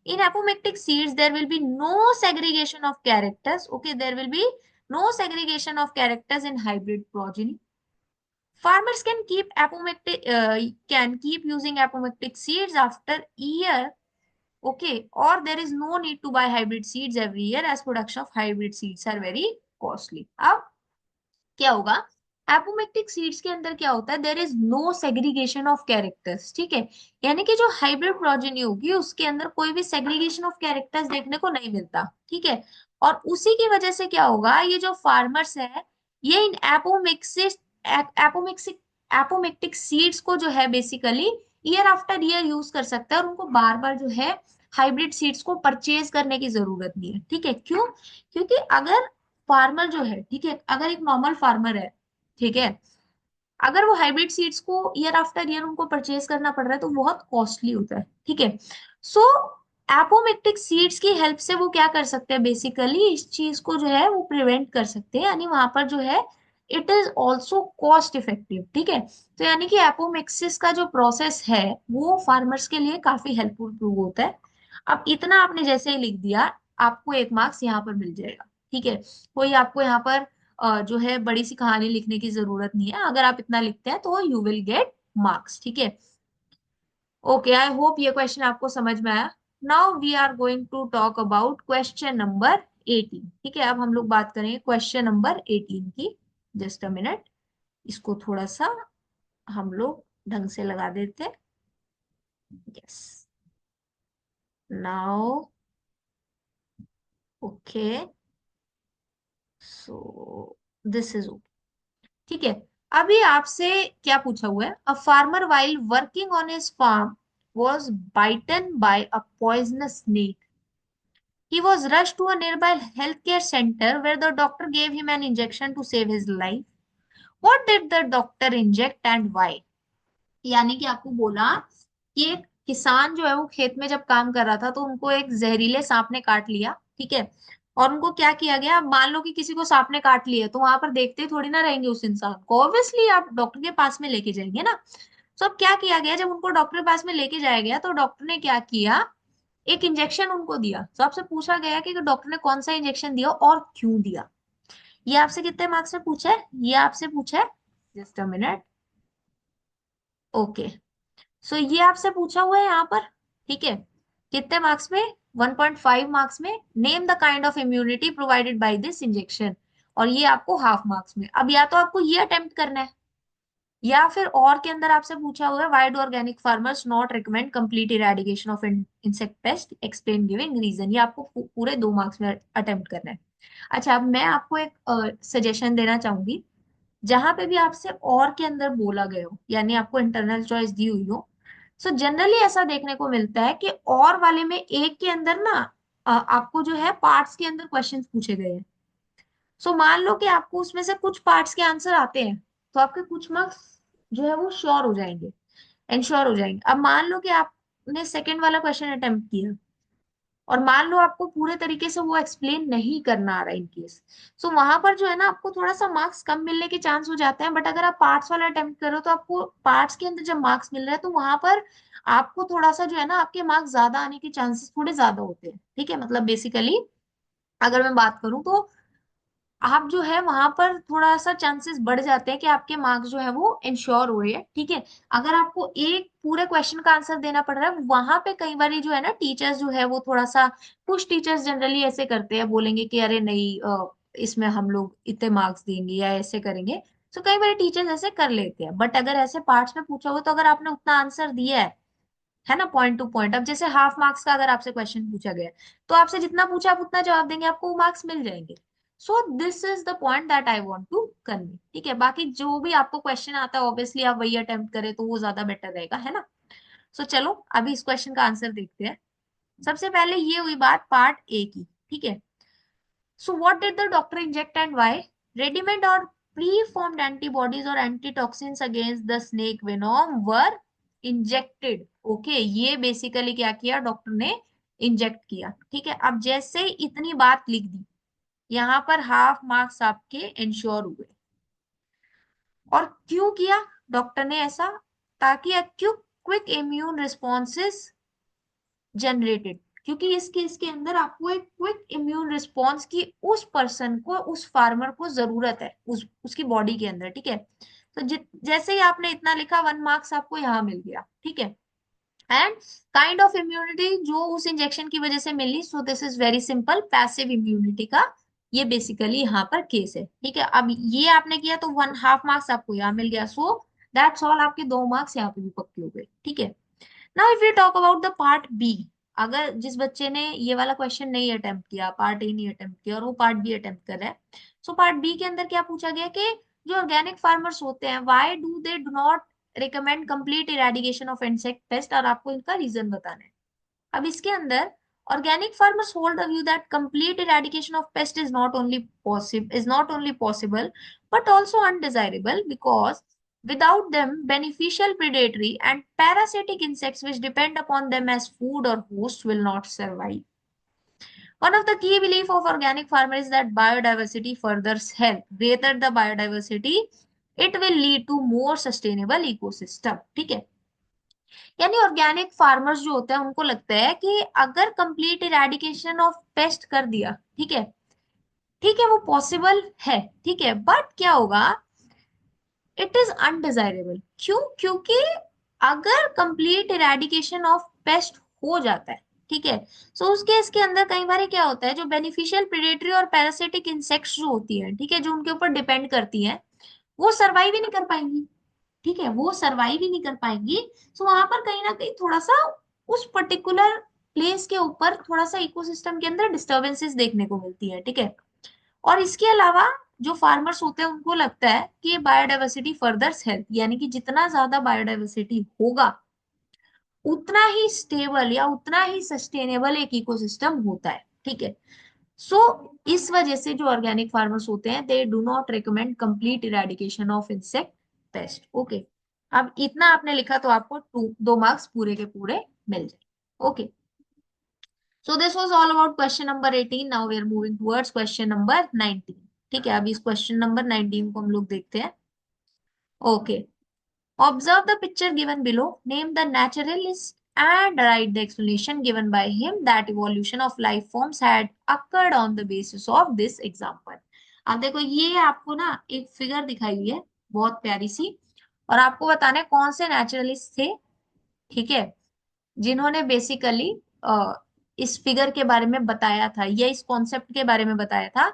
in apomictic seeds there will be no segregation of characters. Okay, there will be no segregation of characters in hybrid progeny. Farmers can keep using apomictic seeds after year. Okay, or there is no need to buy hybrid seeds every year as production of hybrid seeds are very costly. अब क्या होगा, एपोमेक्टिक सीड्स के अंदर क्या होता है, there is no segregation of characters, ठीक है। यानी कि जो हाइब्रिड प्रोजेनी होगी उसके अंदर कोई भी सेग्रीगेशन ऑफ कैरेक्टर्स देखने को नहीं मिलता, ठीक है। और उसी की वजह से क्या होगा, ये जो फार्मर्स है, ये इन एपोमिक्सिस एपोमिक्सिक एपोमेक्टिक सीड्स को जो है basically year after year use कर सकता है, और उनको बार बार जो है हाइब्रिड सीड्स को परचेज करने की जरूरत नहीं है, ठीक है। क्यों? क्योंकि अगर फार्मर जो है, ठीक है, अगर एक नॉर्मल फार्मर है, ठीक है, अगर वो हाइब्रिड सीड्स को ईयर आफ्टर ईयर उनको परचेज करना पड़ रहा है तो बहुत कॉस्टली होता है, ठीक है। सो एपोमेक्टिक सीड्स की हेल्प से वो क्या कर सकते हैं, बेसिकली इस चीज को जो है वो प्रिवेंट कर सकते हैं, यानी वहां पर जो है it is also cost effective, ठीक है। तो यानी कि एपोमेक्सिस का जो प्रोसेस है वो फार्मर्स के लिए काफी हेल्पफुल प्रूव होता है। अब इतना आपने जैसे ही लिख दिया, आपको एक मार्क्स यहाँ पर मिल जाएगा, ठीक है। कोई आपको यहाँ पर जो है बड़ी सी कहानी लिखने की जरूरत नहीं है, अगर आप इतना लिखते हैं तो यू विल गेट मार्क्स, ठीक है। ओके, आई होप ये क्वेश्चन आपको समझ में आया। Now we are going to talk about question number 18, ठीक है। अब हम लोग बात करेंगे क्वेश्चन नंबर 18 की। जस्ट अ मिनट, इसको थोड़ा सा हम लोग ढंग से लगा देते हैं। Yes, now okay, so this is, ठीक है। अभी आपसे क्या पूछा हुआ है, a farmer while working on his farm was bitten by a poisonous snake. He was rushed to a nearby healthcare center where the doctor gave him an injection to save his life. What did the doctor inject and why? यानी कि आपको बोला कि एक किसान जो है वो खेत में जब काम कर रहा था तो उनको एक जहरीले सांप ने काट लिया, ठीक है। और उनको क्या किया गया, अब मान लो कि किसी को सांप ने काट लिया तो वहां पर देखते थोड़ी ना रहेंगे उस इंसान को, ऑब्वियसली आप डॉक्टर के पास में लेके जाएंगे ना। तो अब क्या किया गया, जब उनको डॉक्टर के पास में लेके जाया गया तो डॉक्टर ने क्या किया, एक इंजेक्शन उनको दिया। तो आपसे पूछा गया कि डॉक्टर ने कौन सा इंजेक्शन दिया और क्यों दिया। ये आपसे कितने मार्क्स में पूछा है, ये आपसे पूछा है, just a minute, okay. So ये आपसे पूछा हुआ है यहाँ पर, ठीक है। कितने मार्क्स में, 1.5 मार्क्स में। Name the kind of immunity provided by this injection, और ये आपको हाफ मार्क्स में। अब या तो आपको ये अटेम्प्ट करना है, या फिर और के अंदर आपसे पूछा हुआ है why do organic farmers not recommend complete eradication of insect pest, explain giving reason. ये आपको पूरे 2 मार्क्स में अटेम्प्ट करना है। अच्छा, अब मैं आपको एक सजेशन देना चाहूंगी, जहां पे भी आपसे और के अंदर बोला गया हो, यानी आपको इंटरनल चॉइस दी हुई हो, सो जनरली ऐसा देखने को मिलता है कि और वाले में एक के अंदर ना आपको जो है पार्ट्स के अंदर क्वेश्चंस पूछे गए हैं। सो मान लो कि आपको उसमें से कुछ पार्ट्स के आंसर आते हैं, तो आपके कुछ मार्क्स जो है वो श्योर हो जाएंगे, इंश्योर हो जाएंगे। अब मान लो कि आपने सेकंड वाला क्वेश्चन अटेम्प्ट किया, और मान लो आपको पूरे तरीके से वो एक्सप्लेन नहीं करना आ रहा इन केस, सो वहां पर जो है ना आपको थोड़ा सा मार्क्स कम मिलने के चांस हो जाते हैं। बट अगर आप पार्ट्स वाला अटेम्प्ट करो तो आपको पार्ट्स के अंदर जब मार्क्स मिल रहे हैं तो वहां पर आपको थोड़ा सा जो है ना आपके मार्क्स ज्यादा आने के चांसेस थोड़े ज्यादा होते हैं, ठीक है। मतलब बेसिकली अगर मैं बात करूं तो आप जो है वहां पर थोड़ा सा चांसेस बढ़ जाते हैं कि आपके मार्क्स जो है वो इंश्योर हुए हैं, ठीक है। अगर आपको एक पूरे क्वेश्चन का आंसर देना पड़ रहा है, वहां पे कई बार जो है ना टीचर्स जो है वो थोड़ा सा, कुछ टीचर्स जनरली ऐसे करते हैं, बोलेंगे कि अरे नहीं इसमें हम लोग इतने मार्क्स देंगे या ऐसे करेंगे। तो कई बार टीचर्स ऐसे कर लेते हैं, बट अगर ऐसे पार्ट्स में पूछा हो तो अगर आपने उतना आंसर दिया है ना पॉइंट टू पॉइंट, अब जैसे हाफ मार्क्स का अगर आपसे क्वेश्चन पूछा गया है, तो आपसे जितना पूछा आप उतना जवाब देंगे, आपको मार्क्स मिल जाएंगे। So this is the point that I want to convey, ठीक है। बाकी जो भी आपको क्वेश्चन आता है ऑब्वियसली आप वही अटेम्प्ट करें तो वो ज्यादा बेटर रहेगा, है ना। सो चलो अभी इस क्वेश्चन का आंसर देखते हैं। सबसे पहले ये हुई बात पार्ट ए की, ठीक है। So what did the doctor inject and why, ready-made और प्री फॉर्म्ड एंटीबॉडीज और antitoxins against the snake venom were injected, okay. ये बेसिकली क्या किया, डॉक्टर ने इंजेक्ट किया, ठीक है। अब जैसे ही इतनी बात लिख दी, यहाँ पर हाफ मार्क्स आपके इंश्योर हुए। और क्यों किया डॉक्टर ने ऐसा, ताकि acute quick immune responses generated, क्योंकि इस केस के अंदर आपको एक क्विक इम्यून रिस्पॉन्स की उस पर्सन को, उस फार्मर को जरूरत है, उसकी बॉडी के अंदर, ठीक है। तो जैसे ही आपने इतना लिखा 1 मार्क्स आपको यहाँ मिल गया, ठीक है। एंड काइंड ऑफ इम्यूनिटी जो उस इंजेक्शन की वजह से मिली, so this is very simple, passive immunity का ये बेसिकली यहाँ पर केस है। ठीक है, अब ये आपने किया तो 1.5 मार्क्स आपको यहाँ मिल गया। सो दैट्स ऑल, आपके 2 मार्क्स यहाँ पे भी पक्के हो गए। ठीक है, now if you talk about the part B, अगर जिस बच्चे ने ये वाला क्वेश्चन नहीं अटेम्प्ट किया, पार्ट ए नहीं अटेम्प्ट किया और वो पार्ट बी अटेम्प्ट कर रहा है, सो पार्ट बी के अंदर क्या पूछा गया कि जो ऑर्गेनिक फार्मर्स होते हैं, why do they do not recommend complete eradication of insect paste, और आपको इनका रीजन बताना है। अब इसके अंदर organic farmers hold the view that complete eradication of pest is not only possible but also undesirable, because without them beneficial predatory and parasitic insects which depend upon them as food or host will not survive. One of the key belief of organic farmer is that biodiversity furthers health. Greater the biodiversity, it will lead to more sustainable ecosystem. ठीक है, यानी ऑर्गेनिक फार्मर्स जो होते हैं उनको लगता है कि अगर कंप्लीट इरेडिकेशन ऑफ पेस्ट कर दिया, ठीक है, ठीक है, वो पॉसिबल है, ठीक है, बट क्या होगा, इट इज अनडिजायरेबल। क्यों? क्योंकि अगर कंप्लीट इरेडिकेशन ऑफ पेस्ट हो जाता है, ठीक है, सो उस केस के अंदर कई बार क्या होता है, जो बेनिफिशियल प्रेडेटरी और पैरासिटिक इंसेक्ट्स जो होती है, ठीक है, जो उनके ऊपर डिपेंड करती है, वो सरवाइव ही नहीं कर पाएंगी। ठीक है, वो सरवाइव ही नहीं कर पाएंगी। सो वहां पर कहीं ना कहीं थोड़ा सा उस पर्टिकुलर प्लेस के ऊपर थोड़ा सा इकोसिस्टम के अंदर डिस्टरबेंसेस देखने को मिलती है। ठीक है, और इसके अलावा जो फार्मर्स होते हैं उनको लगता है कि बायोडाइवर्सिटी फर्दर्स हेल्थ, यानी कि जितना ज्यादा बायोडाइवर्सिटी होगा उतना ही स्टेबल या उतना ही सस्टेनेबल एक इकोसिस्टम होता है। ठीक है, सो इस वजह से जो ऑर्गेनिक फार्मर्स होते हैं they do not recommend complete eradication of insect paste. Okay, अब इतना आपने लिखा तो आपको 2 मार्क्स पूरे के पूरे मिल जाए। Okay, so this was all about question number 18। Now we are moving towards question number 19। ठीक है, अभी इस क्वेश्चन नंबर 19 को हम लोग देखते हैं। Okay, observe the picture given below. Name the naturalist and write the explanation given by him that evolution of life forms had occurred on the basis of this example. अब देखो, ये आपको ना एक फिगर दिखाई हुई है बहुत प्यारी सी, और आपको बताना है कौन से नेचुरलिस्ट थे, ठीक है, जिन्होंने बेसिकली इस फिगर के बारे में बताया था या इस कॉन्सेप्ट के बारे में बताया था,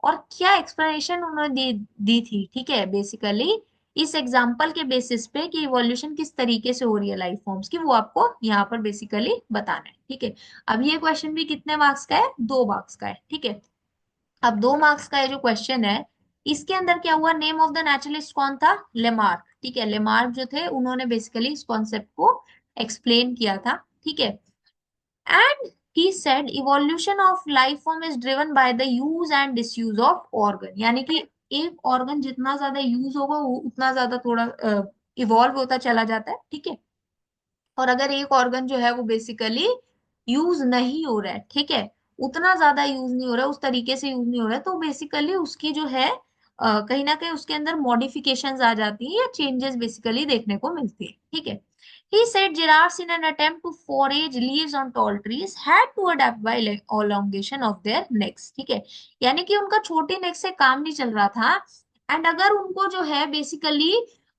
और क्या एक्सप्लेनेशन उन्होंने दी थी। ठीक है, बेसिकली इस एग्जाम्पल के बेसिस पे कि इवोल्यूशन किस तरीके से हो रही है लाइफ फॉर्म्स की, वो आपको यहाँ पर बेसिकली बताना है। ठीक है, अब ये क्वेश्चन भी कितने मार्क्स का है? 2 मार्क्स का है। ठीक है, अब 2 मार्क्स का ये जो क्वेश्चन है, इसके अंदर क्या हुआ, नेम ऑफ द नेचुरलिस्ट कौन था? लेमार्क। ठीक है, लेमार्क जो थे उन्होंने बेसिकली इस कॉन्सेप्ट को एक्सप्लेन किया था। ठीक है, and he said evolution of life form is driven by the use and disuse of organ, यानी कि एक ऑर्गन जितना ज्यादा यूज होगा वो उतना ज्यादा थोड़ा इवॉल्व होता चला जाता है। ठीक है, और अगर एक ऑर्गन जो है वो बेसिकली यूज नहीं हो रहा है, ठीक है, उतना ज्यादा यूज नहीं हो रहा है, उस तरीके से यूज नहीं हो रहा है, तो बेसिकली उसकी जो है कहीं ना कहीं उसके अंदर मॉडिफिकेशंस आ जाती हैं या चेंजेस बेसिकली देखने को मिलती है। ठीक है, he said giraffes in an attempt to forage leaves on tall trees had to adapt by elongation of their necks। ठीक है, यानी कि उनका छोटी नेक से काम नहीं चल रहा था, एंड अगर उनको जो है बेसिकली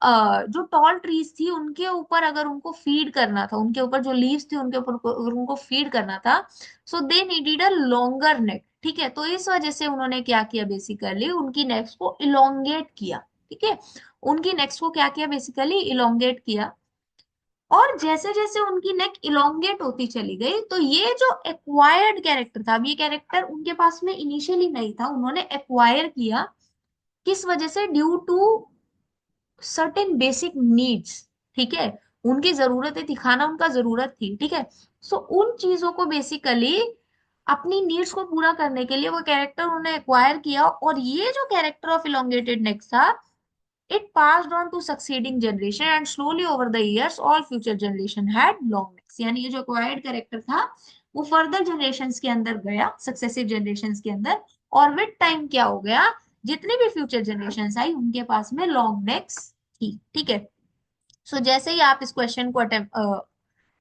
जो टॉल ट्रीज थी उनके ऊपर अगर उनको फीड करना था, उनके ऊपर जो लीव्स थी उनके ऊपर अगर उनको फीड करना था, सो दे नीडेड अ लॉन्गर नेक। ठीक है, तो इस वजह से उन्होंने क्या किया, बेसिकली उनकी नेक्स को इलोंगेट किया। ठीक है, उनकी नेक्स को क्या किया, बेसिकली इलोंगेट किया, और जैसे जैसे उनकी नेक इलोंगेट होती चली गई, तो ये जो एक्वायर्ड कैरेक्टर था, अब ये कैरेक्टर उनके पास में इनिशियली नहीं था, उन्होंने एक्वायर किया, किस वजह से? Due to certain basic needs. ठीक है, उनकी जरूरतें थी, खाना उनका जरूरत थी। ठीक है, सो उन चीजों को बेसिकली अपनी नीड्स को पूरा करने के लिए वो कैरेक्टर उन्होंने एक्वायर किया, और ये जो कैरेक्टर ऑफ इलोंगेटेड नेक था, it passed on to succeeding generation and slowly over the years all future generation had long necks। यानी ये जो acquired character था वो further generations के अंदर गया, successive generations के अंदर, और with time क्या हो गया, जितनी भी future generations आई उनके पास में long necks थी। ठीक है, सो जैसे ही आप इस क्वेश्चन को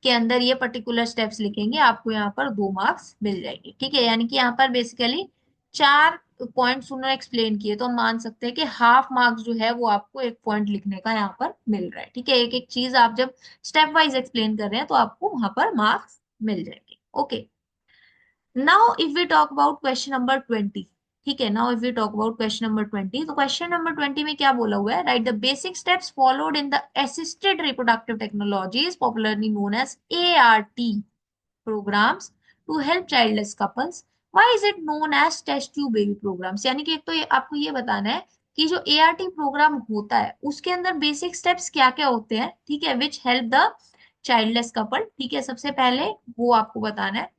के अंदर ये पर्टिकुलर स्टेप्स लिखेंगे आपको यहाँ पर 2 मार्क्स मिल जाएंगे। ठीक है, यानी कि यहाँ पर बेसिकली 4 पॉइंट्स उन्होंने एक्सप्लेन किए, तो हम मान सकते हैं कि हाफ मार्क्स जो है वो आपको एक पॉइंट लिखने का यहाँ पर मिल रहा है। ठीक है, एक एक चीज आप जब स्टेप वाइज एक्सप्लेन कर रहे हैं तो आपको वहां पर मार्क्स मिल जाएंगे। Okay, now if we talk about question number 20। ठीक है। Now if we talk about question number 20, तो क्वेश्चन नंबर 20 में क्या बोला हुआ है, write the basic steps followed in the assisted reproductive technologies popularly known as ART programs to help childless couples. Why is it known as test tube baby programs? यानी कि एक तो आपको ये बताना है कि जो ART प्रोग्राम होता है उसके अंदर बेसिक स्टेप्स क्या क्या होते हैं, ठीक है, which help the childless couple, ठीक है, सबसे पहले वो आपको बताना है।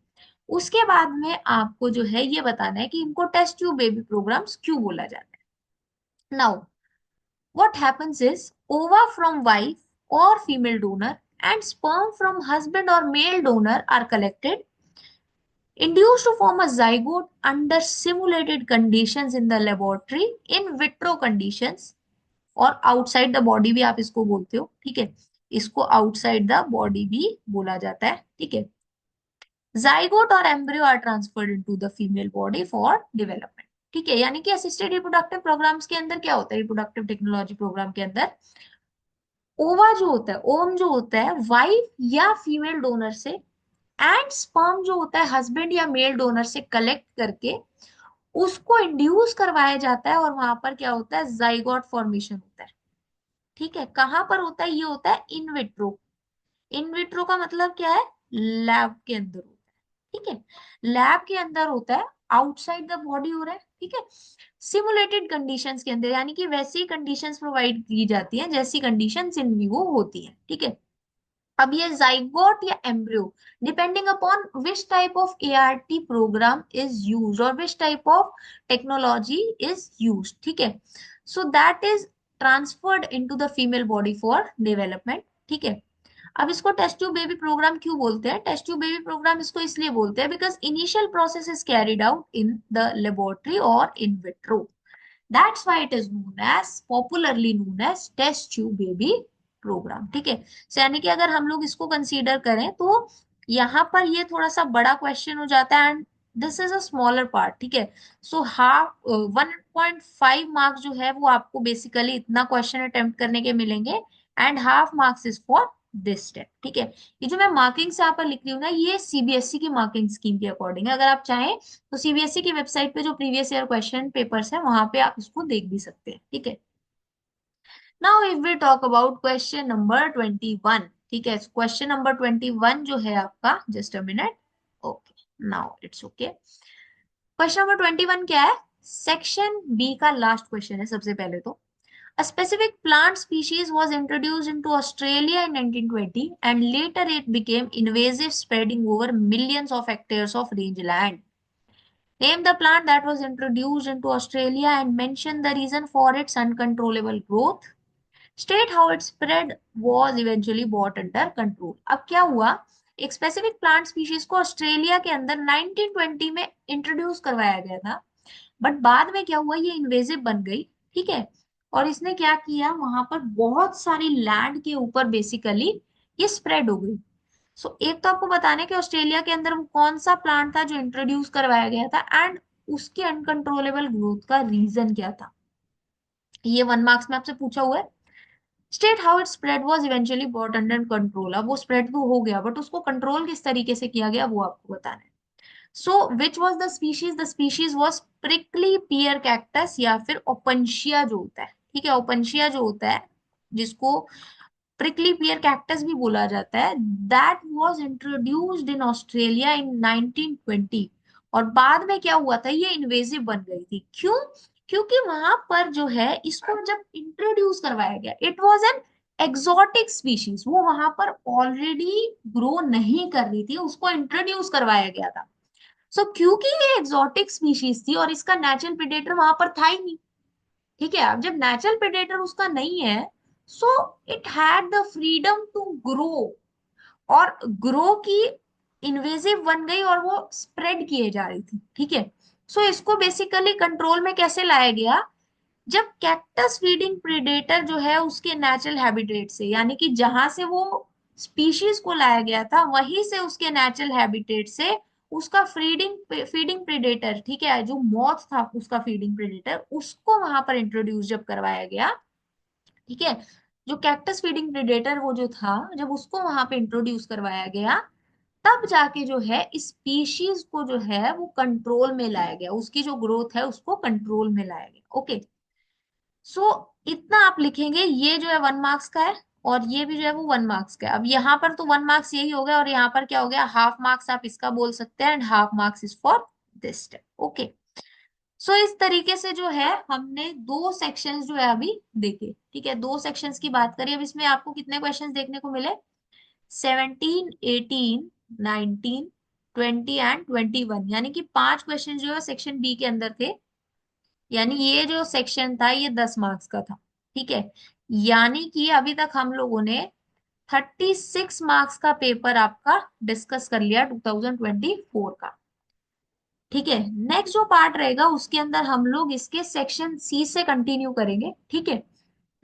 उसके बाद में आपको जो है ये बताना है कि इनको टेस्ट ट्यूब बेबी प्रोग्राम्स क्यों बोला जाता है। Now what happens is ova from wife or female donor and sperm from husband or male donor are collected, induced to form a zygote under simulated conditions in the laboratory, in vitro conditions, और आउटसाइड द बॉडी भी आप इसको बोलते हो, ठीक है, इसको आउटसाइड द बॉडी भी बोला जाता है, ठीक है। जाइगोट और embryo are transferred into the female body for development, ठीक है। यानी कि असिस्टेड रिप्रोडक्टिव प्रोग्राम्स के अंदर क्या होता है, रिप्रोडक्टिव टेक्नोलॉजी प्रोग्राम के अंदर ओवा जो होता है, ओम जो होता है वाइफ या फीमेल डोनर से, एंड स्पर्म जो होता है हस्बैंड या मेल डोनर से कलेक्ट करके उसको इंड्यूस करवाया जाता है, और वहां पर क्या होता है, जाइगोट फॉर्मेशन होता है, ठीक है। कहां पर होता है, ये होता है इन विट्रो। इन विट्रो का मतलब क्या है, लैब के अंदर होता है, ठीक है, लैब के अंदर होता है, आउटसाइड द बॉडी हो रहा है, ठीक है, सिमुलेटेड कंडीशंस के अंदर, यानी कि वैसी कंडीशंस प्रोवाइड की जाती हैं जैसी कंडीशंस इन विवो होती हैं, ठीक है। अब ये जाइगोट या embryo, depending upon which type of ART program is use और which type of technology is use, ठीक है, so that is transferred into the female body for development, ठीक है। अब इसको टेस्ट ट्यूब बेबी प्रोग्राम क्यों बोलते हैं, टेस्ट ट्यूब बेबी प्रोग्राम इसको इसलिए बोलते हैं because initial process is carried out in the laboratory और in vitro, that's why it is known as, popularly known as test tube baby program, ठीक है। So, यानी कि अगर हम लोग इसको कंसीडर करें तो यहाँ पर ये थोड़ा सा बड़ा क्वेश्चन हो जाता है, and this is a smaller part, ठीक है। सो हाफ 1.5 मार्क्स जो है वो आपको बेसिकली इतना क्वेश्चन अटेम्प्ट करने के मिलेंगे, and half marks is for this step, ठीक है। ये जो मैं मार्किंग्स यहाँ पर लिख रही हूँ ना, ये CBSE की मार्किंग स्कीम के अकॉर्डिंग है, अगर आप चाहें तो CBSE की वेबसाइट पे जो प्रीवियस ईयर क्वेश्चन पेपर्स है वहां पे आप इसको देख भी सकते हैं, ठीक है। Now if we talk about question number 21, ठीक है, क्वेश्चन नंबर 21 जो है आपका, just a minute, okay, now it's okay. Question number 21 क्या है, सेक्शन बी का लास्ट क्वेश्चन है सबसे पहले तो। A specific plant species was introduced into Australia in 1920 and later it became invasive, spreading over millions of hectares of rangeland. Name the plant that was introduced into Australia and mention the reason for its uncontrollable growth. State how its spread was eventually brought under control. अब क्या हुआ, एक स्पेसिफिक प्लांट स्पीशीज को ऑस्ट्रेलिया के अंदर 1920 में इंट्रोड्यूस करवाया गया था, बट बाद में क्या हुआ, ये इन्वेजिव बन गई, ठीक है, और इसने क्या किया, वहां पर बहुत सारी लैंड के ऊपर बेसिकली ये स्प्रेड हो गई। सो एक तो आपको बताना है कि ऑस्ट्रेलिया के अंदर वो कौन सा प्लांट था जो इंट्रोड्यूस करवाया गया था, एंड उसके अनकंट्रोलेबल ग्रोथ का रीजन क्या था, ये 1 मार्क्स में आपसे पूछा हुआ है। State how it spread was eventually brought under control, अब वो स्प्रेड तो हो गया बट उसको कंट्रोल किस तरीके से किया गया वो आपको बताना है। So which was the species was prickly pear cactus, या फिर ओपनशिया जो होता है, ठीक है, ओपनशिया जो होता है जिसको प्रिकली पियर कैक्टस भी बोला जाता है, that was introduced in Australia in 1920, और बाद में क्या हुआ था, ये इन्वेजिव बन गई थी, क्यों, क्योंकि वहां पर जो है इसको जब इंट्रोड्यूस करवाया गया, it was an exotic species, वो वहां पर ऑलरेडी ग्रो नहीं कर रही थी, उसको इंट्रोड्यूस करवाया गया था। क्योंकि ये एक्सोटिक स्पीशीज थी और इसका नेचुरल प्रेडेटर वहां पर था ही नहीं, ठीक है, अब जब नेचुरल प्रेडेटर उसका नहीं है, so it had the freedom to grow, और ग्रो की इन्वेजिव बन गई और वो स्प्रेड किए जा रही थी, ठीक है। इसको बेसिकली कंट्रोल में कैसे लाया गया, जब कैक्टस फीडिंग प्रेडेटर जो है उसके नेचुरल हैबिटेट से, यानी कि जहां से वो स्पीशीज को लाया गया था वहीं से उसके नेचुरल हैबिटेट से उसका फीडिंग फीडिंग प्रेडेटर, ठीक है, जो मॉथ था उसका फीडिंग प्रेडेटर, उसको वहां पर इंट्रोड्यूस जब करवाया गया, ठीक है, जो कैक्टस फीडिंग प्रेडेटर वो जो था जब उसको वहां पे इंट्रोड्यूस करवाया गया, तब जाके जो है स्पीशीज को जो है वो कंट्रोल में लाया गया, उसकी जो ग्रोथ है उसको कंट्रोल में लाया गया। ओके, सो इतना आप लिखेंगे, ये जो है 1 मार्क्स का है और ये भी जो है वो 1 मार्क्स का है। अब यहाँ पर तो 1 मार्क्स यही हो गया और यहाँ पर क्या हो गया, हाफ मार्क्स आप इसका बोल सकते हैं and half marks is for this step. Okay, so इस तरीके से जो है हमने दो सेक्शंस जो है अभी देखे। ठीक है, दो सेक्शंस की बात करिए। अब इसमें आपको कितने क्वेश्चंस देखने को मिले, 17, 18, 19, 20 एंड 21, यानी कि 5 क्वेश्चन जो है सेक्शन बी के अंदर थे। यानी ये जो सेक्शन था ये 10 मार्क्स का था। ठीक है, यानी कि अभी तक हम लोगों ने 36 मार्क्स का पेपर आपका डिस्कस कर लिया 2024 का। ठीक है, नेक्स्ट जो पार्ट रहेगा उसके अंदर हम लोग इसके सेक्शन सी से कंटिन्यू करेंगे। ठीक है,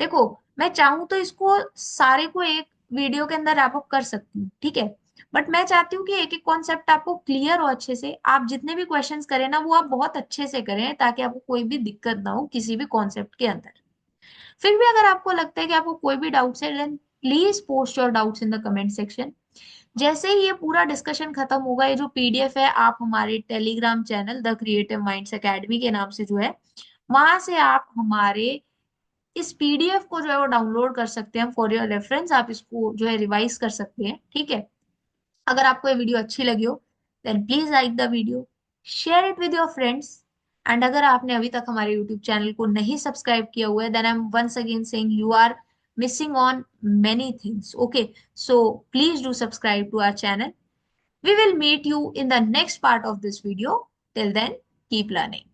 देखो मैं चाहूं तो इसको सारे को एक वीडियो के अंदर रैप अप कर सकती हूँ। ठीक है, बट मैं चाहती हूँ कि एक एक कॉन्सेप्ट आपको क्लियर हो अच्छे से, आप जितने भी क्वेश्चंस करें ना वो आप बहुत अच्छे से करें ताकि आपको कोई भी दिक्कत ना हो किसी भी कॉन्सेप्ट के अंदर। फिर भी अगर आपको लगता है कि आपको कोई भी डाउट्स है then please post your doubts in the comment section. जैसे ही ये पूरा डिस्कशन खत्म होगा, ये जो पीडीएफ है आप हमारे Telegram channel the creative minds academy के नाम से जो है वहां से आप हमारे इस पीडीएफ को जो है वो डाउनलोड कर सकते हैं फॉर योर रेफरेंस। आप इसको जो है रिवाइज कर सकते हैं। ठीक है, अगर आपको ये वीडियो अच्छी लगी हो then please like the video, share it with your friends and अगर आपने अभी तक हमारे यूट्यूब चैनल को नहीं सब्सक्राइब किया हुआ है then I am once again saying you are missing on many things. Okay, so please do subscribe to our channel. We will meet you in the next part of this video. Till then, keep learning.